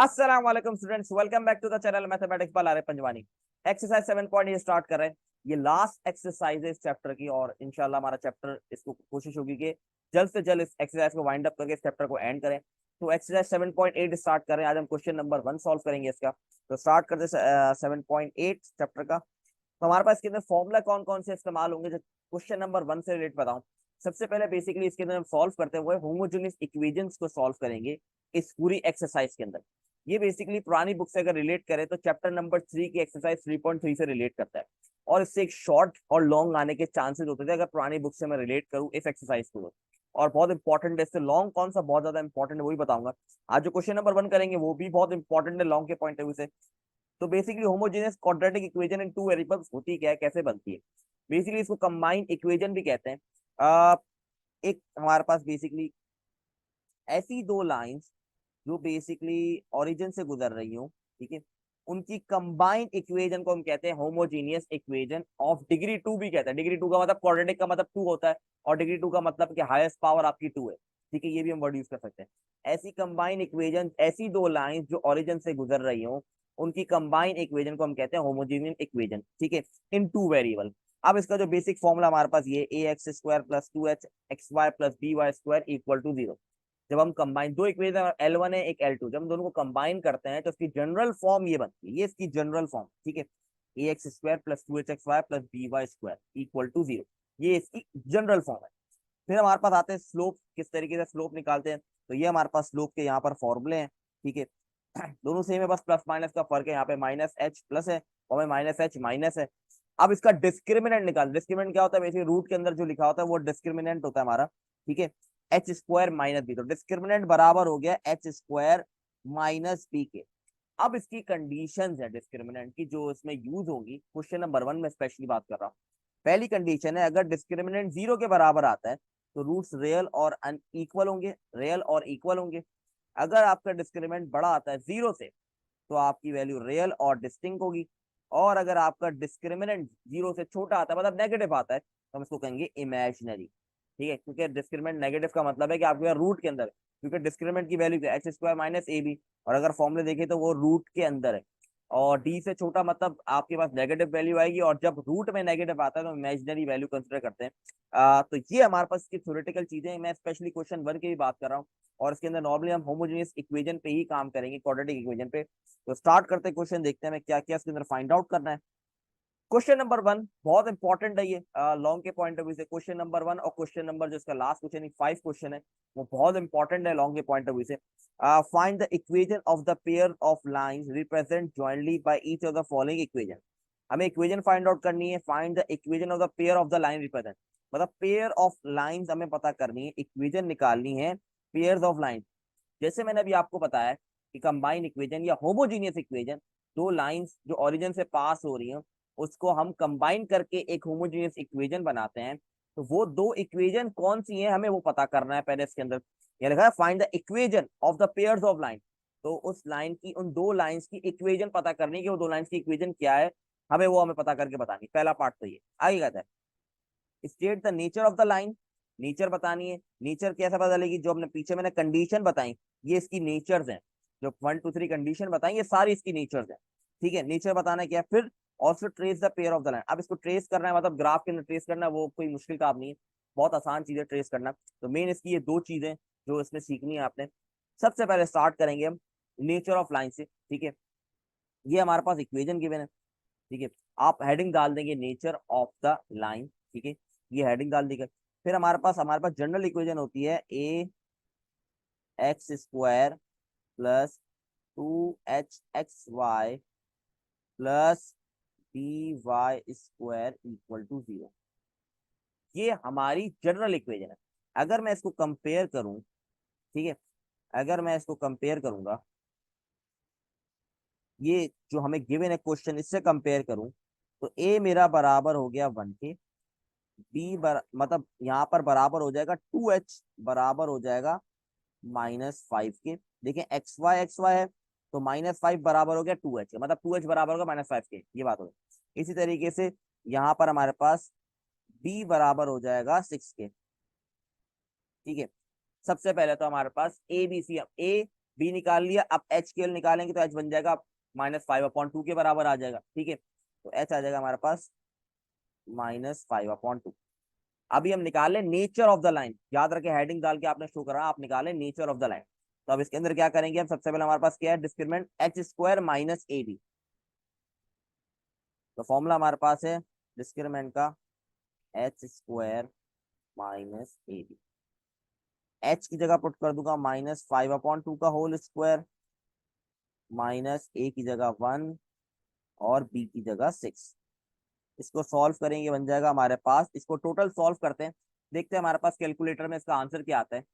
अस्सलाम वालेकुम students, welcome back to the channel mathematics by Lare Panjwani. Exercise 7 start कर रहे हैं। ये लास्ट एक्सरसाइज है इस चैप्टर की और इंशाल्लाह हमारा चैप्टर इसको कोशिश होगी कि जल्द से जल्द इस एक्सरसाइज को वाइंड अप करके इस चैप्टर को एंड करें। तो एक्सरसाइज 7.8 स्टार्ट कर रहे हैं। आज हम क्वेश्चन नंबर 1 सॉल्व करेंगे इसका। तो स्टार्ट करते 7.8 चैप्टर का। तो हमारे पास इसके अंदर फॉर्मूला कौन कौन से इस्तेमाल होंगे जो क्वेश्चन नंबर 1 से रिलेट बताऊं। सबसे पहले बेसिकली इसके अंदर हम सॉल्व करते हुए होमोजेनियस इक्वेशंस को सॉल्व करेंगे इस पूरी एक्सरसाइज के अंदर। ये बेसिकली पुरानी बुक से अगर रिलेट करें तो चैप्टर नंबर 3 की एक्सरसाइज 3.3 से रिलेट करता है और इससे एक शॉर्ट और लॉन्ग आने के चांसेस होते थे अगर पुरानी बुक से मैं रिलेट करूं इस एक्सरसाइज को। और बहुत इंपॉर्टेंट है, इससे लॉन्ग कौन सा बहुत ज्यादा इंपॉर्टेंट है वही बताऊंगा। आज जो क्वेश्चन नंबर 1 करेंगे वो भी बहुत इंपॉर्टेंट है लॉन्ग के पॉइंट ऑफ व्यू से। तो basically homogeneous quadratic equation in two variables होती क्या है, कैसे बनती है। बेसिकली इसको कंबाइंड इक्वेशन भी कहते हैं। एक हमारे पास बेसिकली ऐसी दो लाइंस जो बेसिकली ओरिजिन से गुजर रही हो, ठीक है, उनकी कंबाइंड इक्वेशन को हम कहते हैं होमोजेनियस इक्वेशन ऑफ डिग्री 2 भी कहते हैं। डिग्री 2 का मतलब क्वाड्रेटिक का मतलब 2 होता है और डिग्री 2 का मतलब कि हाईएस्ट पावर आपकी 2 है, ठीक है। ये भी हम वर्ड यूज कर सकते हैं। ऐसी कंबाइंड इक्वेशन, ऐसी दो लाइंस जो ओरिजिन से गुजर रही हो, उनकी कंबाइंड इक्वेशन को हम कहते हैं होमोजेनियस इक्वेशन, ठीक है, इन टू वेरिएबल। अब इसका जो बेसिक फॉर्मूला हमारे पास ये a x square plus 2h(xy) plus by square equal to 0। जब हम कंबाइन दो इक्वेशन L1 है एक L2, जब हम दोनों को कंबाइन करते हैं तो इसकी जनरल फॉर्म ये बनती है, ये इसकी जनरल फॉर्म, ठीक है। A x square plus 2h(xy) plus by square equal to 0, ये इसकी जनरल फॉर्म है। फिर हमारे पास आते हैं स्लोप, किस तरीके से स्लोप निकालते हैं। तो ये हमारे पास स्लोप के यहाँ पर फॉर्मूले हैं, ठीक है। दोनों सेम है, बस प्लस माइनस का फर्क है। यहाँ पे माइनस एच प्लस है और माइनस एच माइनस है। अब इसका डिस्क्रिमिनेंट निकाल। डिस्क्रिमिनेंट क्या होता है, बेसिकली रूट के अंदर जो लिखा होता है वो डिस्क्रिमिनेंट होता है हमारा, ठीक है। एच स्क्वायर माइनस बी, तो डिस्क्रिमिनेंट बराबर हो गया एच स्क्वायर माइनस बी के। अब इसकी कंडीशंस है डिस्क्रिमिनेंट की जो इसमें यूज होगी क्वेश्चन नंबर 1 में स्पेशली बात कर रहा हूँ। पहली कंडीशन है, अगर डिस्क्रिमिनेंट 0 के बराबर आता है तो रूट्स रियल और अनइक्वल होंगे, रियल और इक्वल होंगे। अगर आपका डिस्क्रिमिनेंट बड़ा आता है 0 से तो आपकी वैल्यू रियल और डिस्टिंक्ट होगी। और अगर आपका डिस्क्रिमिनेंट 0 से छोटा आता है मतलब नेगेटिव आता है तो हम इसको कहेंगे इमेजिनरी, ठीक है। क्योंकि डिस्क्रिमिनेंट नेगेटिव का मतलब है कि आपके रूट के अंदर है, क्योंकि डिस्क्रिमिनेंट की value H square minus A B, और अगर फॉर्मूले देखें तो वो रूट के अंदर है। और डी से छोटा मतलब आपके पास नेगेटिव वैल्यू आएगी, और जब रूट में नेगेटिव आता है तो इमेजिनरी वैल्यू कंसिडर करते हैं। तो ये हमारे पास की थ्योरेटिकल चीजें, मैं स्पेशली क्वेश्चन 1 की भी बात कर रहा हूँ। और इसके अंदर नॉर्मली हम होमोजेनियस इक्वेशन पे ही काम करेंगे, क्वाड्रेटिक इक्वेशन पे। तो स्टार्ट करते हैं, क्वेश्चन देखते हैं हमें क्या क्या इसके अंदर फाइंड आउट करना है। क्वेश्चन नंबर 1 बहुत इंपॉर्टेंट है, ये लॉन्ग के पॉइंट ऑफ व्यू से। क्वेश्चन नंबर 1 और क्वेश्चन नंबर जो इसका लास्ट क्वेश्चन 5 क्वेश्चन है वो बहुत इंपॉर्टेंट है लॉन्ग के पॉइंट ऑफ व्यू से। Find the equation of the pair of lines represent jointly by each of the following equation. हमें इक्वेशन फाइंड आउट करनी है। Find the equation of the pair of the line represent, मतलब pair of lines हमें पता करनी है, equation निकालनी है पेयर्स ऑफ लाइन। जैसे मैंने अभी आपको बताया कि कंबाइन इक्वेशन या होमोजीनियस इक्वेशन, दो लाइंस जो ओरिजिन से पास हो रही हैं उसको हम कंबाइन करके एक होमोजीनियस इक्वेशन बनाते हैं। तो वो दो इक्वेशन कौन सी हैं हमें वो पता करना है। पहले इसके अंदर ये लिखा है find the equation of the pairs of line, तो उस लाइन की, उन दो लाइंस की इक्वेशन पता करनी है कि वो दो लाइंस की इक्वेशन क्या है, हमें पता करके बतानी। पहला पार्ट तो ये आगे कहता है state the nature of the line. Nature बतानी है। नेचर कैसे पता चलेगी, जो हमने पीछे मैंने कंडीशन बताई ये इसकी नेचर्स हैं। जो 1 2 3 कंडीशन बताई ये सारी इसकी नेचर्स हैं, ठीक है। नेचर बताना क्या है। फिर also trace the pair of the line. अब इसको ट्रेस करना है, मतलब ग्राफ के अंदर ट्रेस करना है, वो कोई मुश्किल काम नहीं है, बहुत आसान चीज है ट्रेस करना। तो मेन इसकी ये दो चीजें जो इसमें सीखनी है आपने। सबसे पहले स्टार्ट करेंगे हम नेचर ऑफ लाइन से, ठीक है। ये हमारे पास इक्वेशन गिवन है, ठीक है। आप हेडिंग डाल देंगे नेचर ऑफ द लाइन, ठीक है, ये हेडिंग डाल देगा। फिर हमारे पास जनरल इक्वेशन होती है a x square plus 2h(xy) plus by square equal to 0। ये हमारी जनरल इक्वेशन है। अगर मैं इसको कंपेयर करूं, ठीक है, अगर मैं इसको कंपेयर करूंगा, ये जो हमें गिवन है क्वेश्चन इससे कंपेयर करूं, तो ए मेरा बराबर हो गया 1 के, मतलब यहाँ पर बराबर हो जाएगा 2h बराबर हो जाएगा -5 के। देखिए एक्स वाई है तो -5 बराबर हो गया 2h, मतलब 2h बराबर होगा -5 के, ये बात हो गई। इसी तरीके से यहाँ पर हमारे पास b बराबर हो जाएगा 6 के, ठीक है। सबसे पहले तो हमारे पास A B C, A B निकाल लिया, अब एच केवल निकालेंगे तो एच बन जाएगा -5/2 के बराबर आ जाएगा। ठीक है, तो एच आ जाएगा हमारे पास -5/2। अभी हम निकालें नेचर ऑफ द लाइन, याद रखें हेडिंग डाल के आपने शो करा, आप निकालें नेचर ऑफ द लाइन। तो अब इसके अंदर क्या करेंगे हम, सबसे पहले हमारे पास क्या है, discriminant H square minus A B. तो फॉर्मूला हमारे पास है डिस्क्रिमिनेंट का H square minus A B. H की जगह पुट कर दूंगा -5/2 का होल स्क्वायर, माइनस ए की जगह 1 और बी की जगह 6। इसको सॉल्व करेंगे, बन जाएगा हमारे पास, इसको टोटल सॉल्व करते हैं, देखते हैं हमारे पास कैलकुलेटर में इसका आंसर क्या आता है।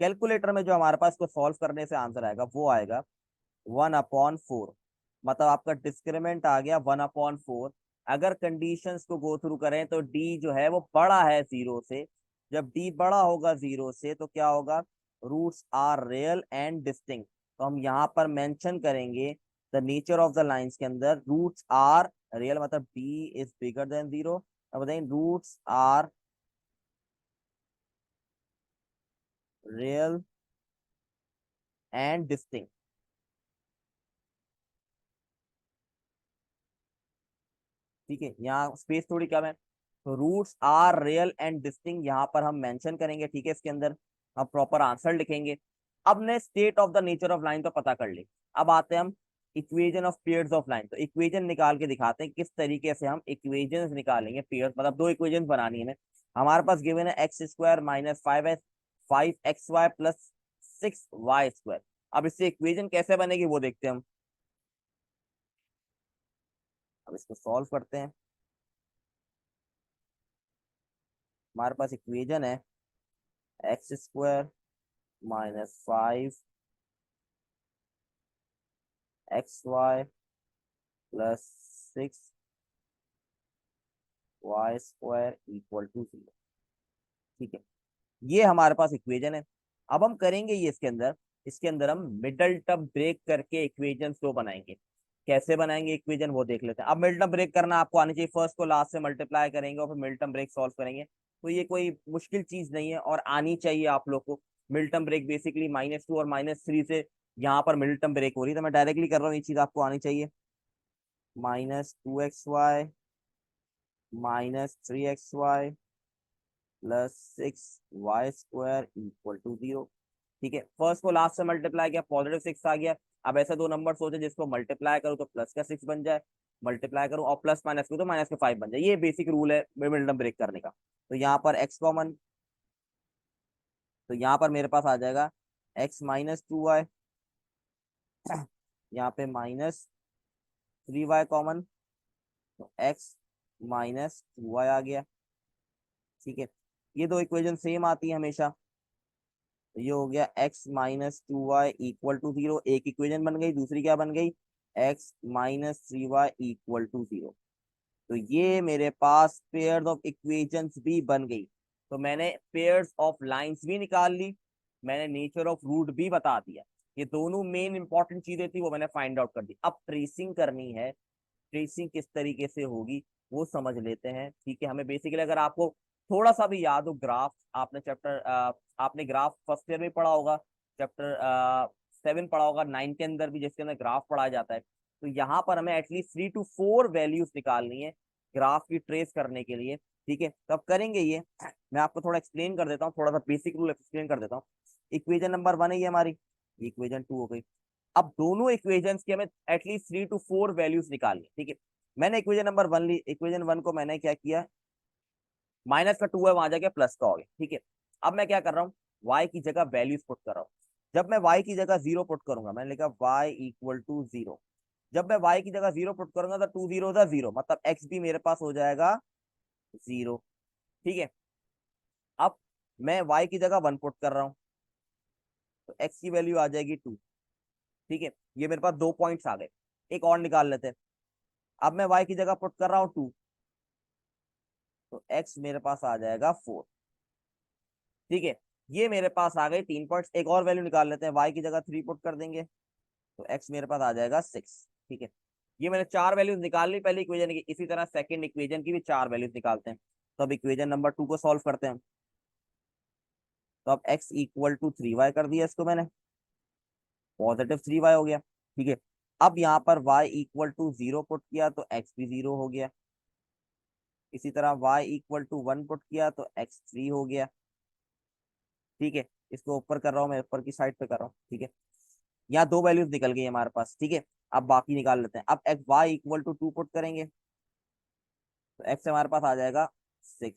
कैलकुलेटर में जो हमारे पास को सॉल्व करने से आंसर आएगा वो आएगा 1/4। मतलब आपका डिस्क्रिमिनेंट आ गया 1/4। अगर कंडीशंस को गो थ्रू करें तो डी जो है वो बड़ा है जीरो से। जब डी बड़ा होगा जीरो से तो क्या होगा, roots are real and distinct. तो हम यहाँ पर मेंशन करेंगे the nature of the lines के अंदर रूट्स आर रियल, मतलब D is bigger than zero. अब बताइए roots are real and distinct. ठीक है, यहाँ स्पेस थोड़ी कम है, तो roots are real and distinct यहाँ पर हम मेंशन करेंगे। ठीक है, इसके अंदर हम प्रॉपर आंसर लिखेंगे। अब ने state of the nature of line तो पता कर ली, अब आते हैं हम equation of pairs of line. तो इक्वेजन निकाल के दिखाते हैं किस तरीके से हम इक्वेजन निकालेंगे पेयर्स, मतलब दो इक्वेजन बनानी है हमें। हमारे पास गिवन है x square minus 5x5 plus 6y square. अब इससे इक्वेजन कैसे बनेगी वो देखते हैं हम। अब इसको सॉल्व करते हैं। हमारे पास इक्वेजन है x² -5xy plus 6y² equal to 0। ठीक है, ये हमारे पास इक्वेजन है। अब हम करेंगे ये इसके अंदर हम मिडल टर्म ब्रेक करके इक्वेजन को बनाएंगे। कैसे बनाएंगे इक्वेजन वो देख लेते हैं। अब मिडल टर्म ब्रेक करना आपको आनी चाहिए, फर्स्ट को लास्ट से मल्टीप्लाई करेंगे और फिर मिडल टर्म ब्रेक सॉल्व करेंगे। तो ये कोई मुश्किल चीज नहीं है और आनी चाहिए आप लोग को। मिडल टर्म ब्रेक बेसिकली -2 और -3 से यहाँ पर मिडल टर्म ब्रेक हो रही है, तो मैं डायरेक्टली कर रहा हूँ, ये चीज आपको आनी चाहिए। -2xy -3xy plus 6y² equal to 0। ठीक है, फर्स्ट को लास्ट से मल्टीप्लाई किया, +6 आ गया। अब ऐसे दो नंबर सोचे जिसको मल्टीप्लाई करूँ तो प्लस का 6 बन जाए, मल्टीप्लाई करूँ और प्लस माइनस करूँ तो -5 बन जाए। ये बेसिक रूल है मिडल टर्म ब्रेक करने का। तो यहाँ पर x कॉमन, तो यहाँ पर मेरे पास आ जाएगा x-2y, यहाँ पे -3y कॉमन, तो x-2y आ गया। ठीक है, ये दो इक्वेशन सेम आती है हमेशा। तो ये हो गया x-2y इक्वल टू 0, एक इक्वेशन बन गई। दूसरी क्या बन गई, x-3y इक्वल टू 0। तो ये मेरे पास पेयर्स ऑफ इक्वेशंस भी बन गई। तो मैंने पेयर्स ऑफ लाइंस भी निकाल ली, मैंने नेचर ऑफ रूट भी बता दिया। ये दोनों मेन इंपॉर्टेंट चीजें थी वो मैंने फाइंड आउट कर दी। अब ट्रेसिंग करनी है, ट्रेसिंग किस तरीके से होगी वो समझ लेते हैं। ठीक है, हमें बेसिकली अगर आपको थोड़ा सा भी याद हो ग्राफ, आपने ग्राफ फर्स्ट ईयर में पढ़ा होगा, चैप्टर 7 पढ़ा होगा, 9 के अंदर भी जिसके अंदर ग्राफ पढ़ाया जाता है। तो यहाँ पर हमें एटलीस्ट 3 to 4 वैल्यूज निकालनी है ग्राफ की ट्रेस करने के लिए। ठीक है, तो अब करेंगे ये, मैं आपको थोड़ा एक्सप्लेन कर देता हूँ, थोड़ा सा बेसिक रूल एक्सप्लेन कर देता हूँ। इक्वेशन नंबर 1 है ये हमारी, इक्वेशन 2 हो गई। अब दोनों इक्वेशंस के हमें एटलीस्ट 3 to 4 वैल्यूज निकालनी। ठीक है, मैंने इक्वेशन नंबर 1 ली, इक्वेशन 1 को मैंने क्या किया, माइनस का 2 है वहां जाके प्लस का हो गया। ठीक है, अब मैं क्या कर रहा हूँ, y की जगह वैल्यूज पुट कर रहा हूँ। जब मैं y की जगह 0 पुट करूंगा, मैंने लिखा y इक्वल टू 0। जब मैं y की जगह 0 पुट करूंगा तो 2 0 0, मतलब x भी मेरे पास हो जाएगा 0। ठीक है, अब मैं y की जगह 1 पुट कर रहा हूँ तो x की वैल्यू आ जाएगी 2। ठीक है, ये मेरे पास 2 पॉइंट्स आ गए। एक और निकाल लेते हैं। अब मैं y की जगह पुट कर रहा हूँ 2, तो x मेरे पास आ जाएगा 4। ठीक है, ये मेरे पास आ गई 3 पॉइंट्स। एक और वैल्यू निकाल लेते हैं, y की जगह 3 पुट कर देंगे तो x मेरे पास आ जाएगा 6। ठीक है, ये मैंने 4 वैल्यूज निकाल ली पहली इक्वेशन की, इसी तरह सेकंड इक्वेशन की भी 4 वैल्यूज निकालते हैं। तो अब इक्वेशन नंबर 2 को सॉल्व करते हैं। तो अब x इक्वल टू 3y कर दिया इसको मैंने, पॉजिटिव 3y हो गया। ठीक है, अब यहाँ पर y इक्वल टू 0 पुट किया तो x भी 0 हो गया। इसी तरह y इक्वल टू 1 पुट किया तो x 3 हो गया। ठीक है, इसको ऊपर कर रहा हूँ मैं, ऊपर की साइड पे कर रहा हूँ। ठीक है, यहाँ 2 वैल्यूज निकल गई हमारे पास। ठीक है, अब बाकी निकाल लेते हैं। अब X Y equal to 2 put करेंगे तो एक्स हमारे पास आ जाएगा 6।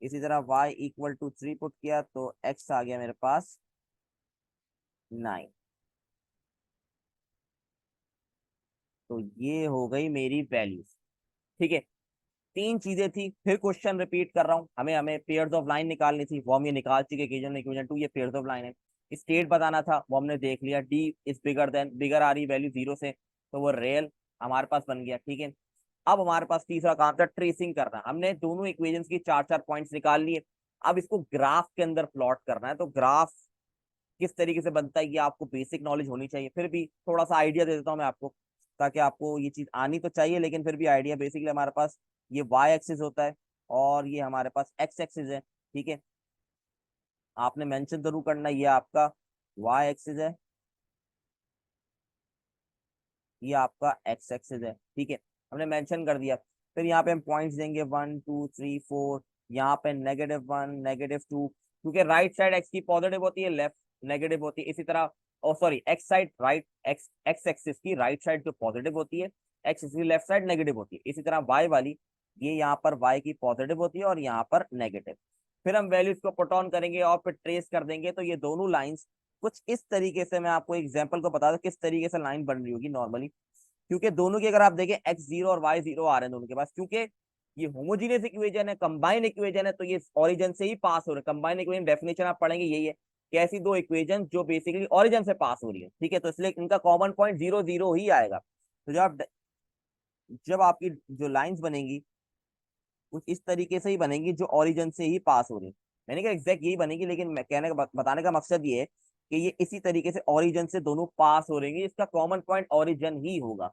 इसी तरह y इक्वल टू 3 पुट किया तो x आ गया मेरे पास 9। तो ये हो गई मेरी वैल्यूज। ठीक है, 3 चीजें थी। फिर क्वेश्चन रिपीट कर रहा हूँ, हमें हमें पेयर्स ऑफ लाइन निकालनी थी, वो हम ये निकाल चुके। इक्वेशन इक्वेशन 2 ये पेयर्स ऑफ लाइन है। स्टेट बताना था, वो हमने देख लिया। डी इज बिगर देन, बिगर आ रही वैल्यू 0 से, तो वो रियल हमारे पास बन गया। ठीक है, अब हमारे पास तीसरा काम था ट्रेसिंग करना। हमने दोनों इक्वेशंस की 4-4 पॉइंट्स निकाल लिए। अब इसको ग्राफ के अंदर प्लॉट करना है। तो ग्राफ किस तरीके से बनता है ये आपको बेसिक नॉलेज होनी चाहिए। फिर भी थोड़ा सा आइडिया दे देता हूँ मैं आपको, ताकि आपको ये चीज आनी तो चाहिए, लेकिन फिर भी आइडिया। बेसिकली हमारे पास ये वाई एक्सिस होता है और ये हमारे पास एक्स एक्सिस है। ठीक है, आपने मेंशन जरूर करना, ये आपका वाई एक्सिस है, ये आपका एक्स एक्सिस है। ठीक है, हमने मेंशन कर दिया। फिर यहाँ पे हम पॉइंट्स देंगे 1 2 3 4। यहाँ पे -1 -2, क्योंकि राइट साइड एक्स की पॉजिटिव होती है, लेफ्ट नेगेटिव होती है। इसी तरह ओ sorry, x side right, x x axis की राइट साइड जो पॉजिटिव होती है, एक्स की लेफ्ट साइड नेगेटिव होती है। इसी तरह वाई वाली, ये यहाँ पर वाई की पॉजिटिव होती है और यहाँ पर नेगेटिव। फिर हम वैल्यूज को पुट ऑन करेंगे और फिर ट्रेस कर देंगे। तो ये दोनों लाइंस कुछ इस तरीके से, मैं आपको एग्जांपल को बता दूं किस तरीके से लाइन बन रही होगी नॉर्मली। क्योंकि दोनों की अगर आप देखें x0 और y0 आ रहे हैं दोनों के पास, क्योंकि ये होमोजीनियस इक्वेशन है, कंबाइन इक्वेशन है, तो ये ओरिजिन से ही पास हो रहे हैं। कंबाइन इक्वेशन डेफिनेशन आप पढ़ेंगे यही है कि ऐसी दो इक्वेशन जो बेसिकली ओरिजिन से पास हो रही है। ठीक है, तो इसलिए इनका कॉमन पॉइंट 0 0 ही आएगा। तो जब आपकी जो लाइंस बनेंगी कुछ इस तरीके से ही बनेगी, जो ओरिजिन से ही पास हो रही है। मैंने कहा एग्जैक्ट यही बनेगी, लेकिन मैं कहने का बताने का मकसद ये है कि ये इसी तरीके से ओरिजिन से दोनों पास हो रही है, इसका कॉमन पॉइंट ओरिजिन ही होगा।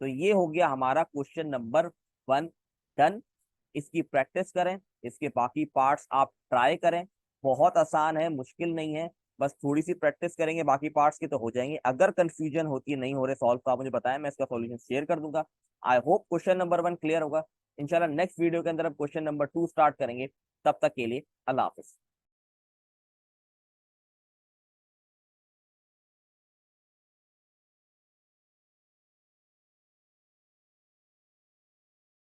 तो ये हो गया हमारा क्वेश्चन नंबर 1 डन। इसकी प्रैक्टिस करें, इसके बाकी पार्ट्स आप ट्राई करें। बहुत आसान है, मुश्किल नहीं है। बस थोड़ी सी प्रैक्टिस करेंगे, बाकी पार्ट्स की तो हो जाएंगे। अगर कंफ्यूजन होती है, नहीं हो रहे सॉल्व, तो आप मुझे बताएं, मैं इसका सॉल्यूशन शेयर कर दूंगा। I hope question number 1 clear होगा। इंशाल्लाह नेक्स्ट वीडियो के अंदर हम क्वेश्चन नंबर 2 स्टार्ट करेंगे। तब तक के लिए अल्लाह हाफिज।